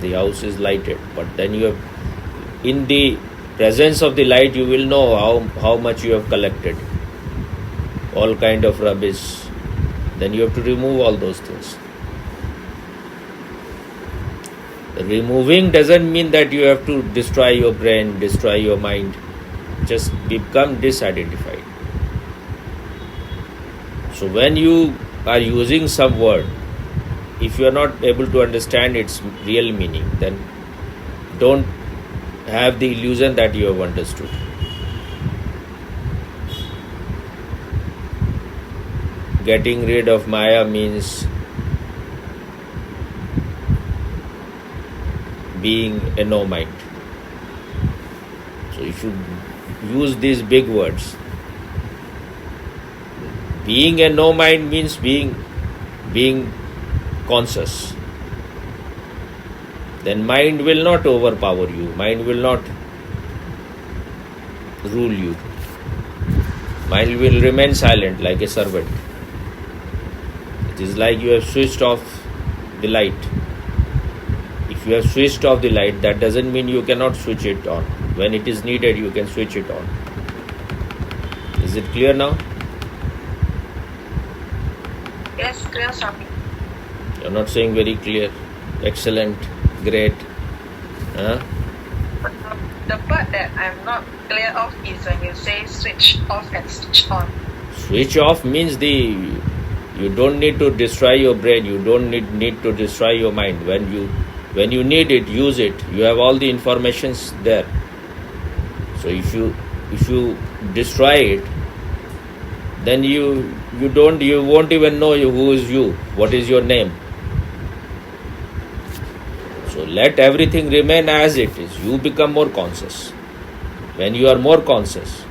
The house is lighted, but then you have, in the presence of the light, you will know how much you have collected. All kind of rubbish. Then you have to remove all those things. Removing doesn't mean that you have to destroy your brain, destroy your mind. Just become disidentified. So when you are using some word, if you are not able to understand its real meaning, then don't have the illusion that you have understood. Getting rid of Maya means being a no mind. So if you use these big words, being a no mind means being conscious. Then mind will not overpower you, mind will not rule you. Mind will remain silent like a servant. It is like you have switched off the light. If you have switched off the light, that doesn't mean you cannot switch it on. When it is needed, you can switch it on. Is it clear now? Yes, clear, Swami. You are not saying very clear. Excellent, great. Huh? But the part that I'm not clear of is when you say switch off and switch on. Switch off means you don't need to destroy your brain. You don't need to destroy your mind. When you need it, use it. You have all the informations there. So if you destroy it, then you won't even know who is you, what is your name. So let everything remain as it is. You become more conscious. When you are more conscious,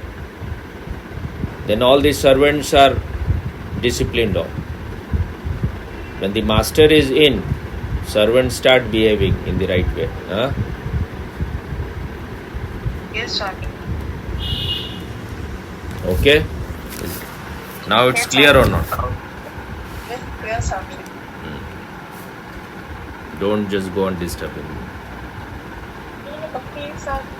then all the servants are disciplined on. When the master is in, servants start behaving in the right way. Huh? Yes, Swami. Okay? Now it's clear or not? Yes, clear, Swami. Don't just go on disturbing me. So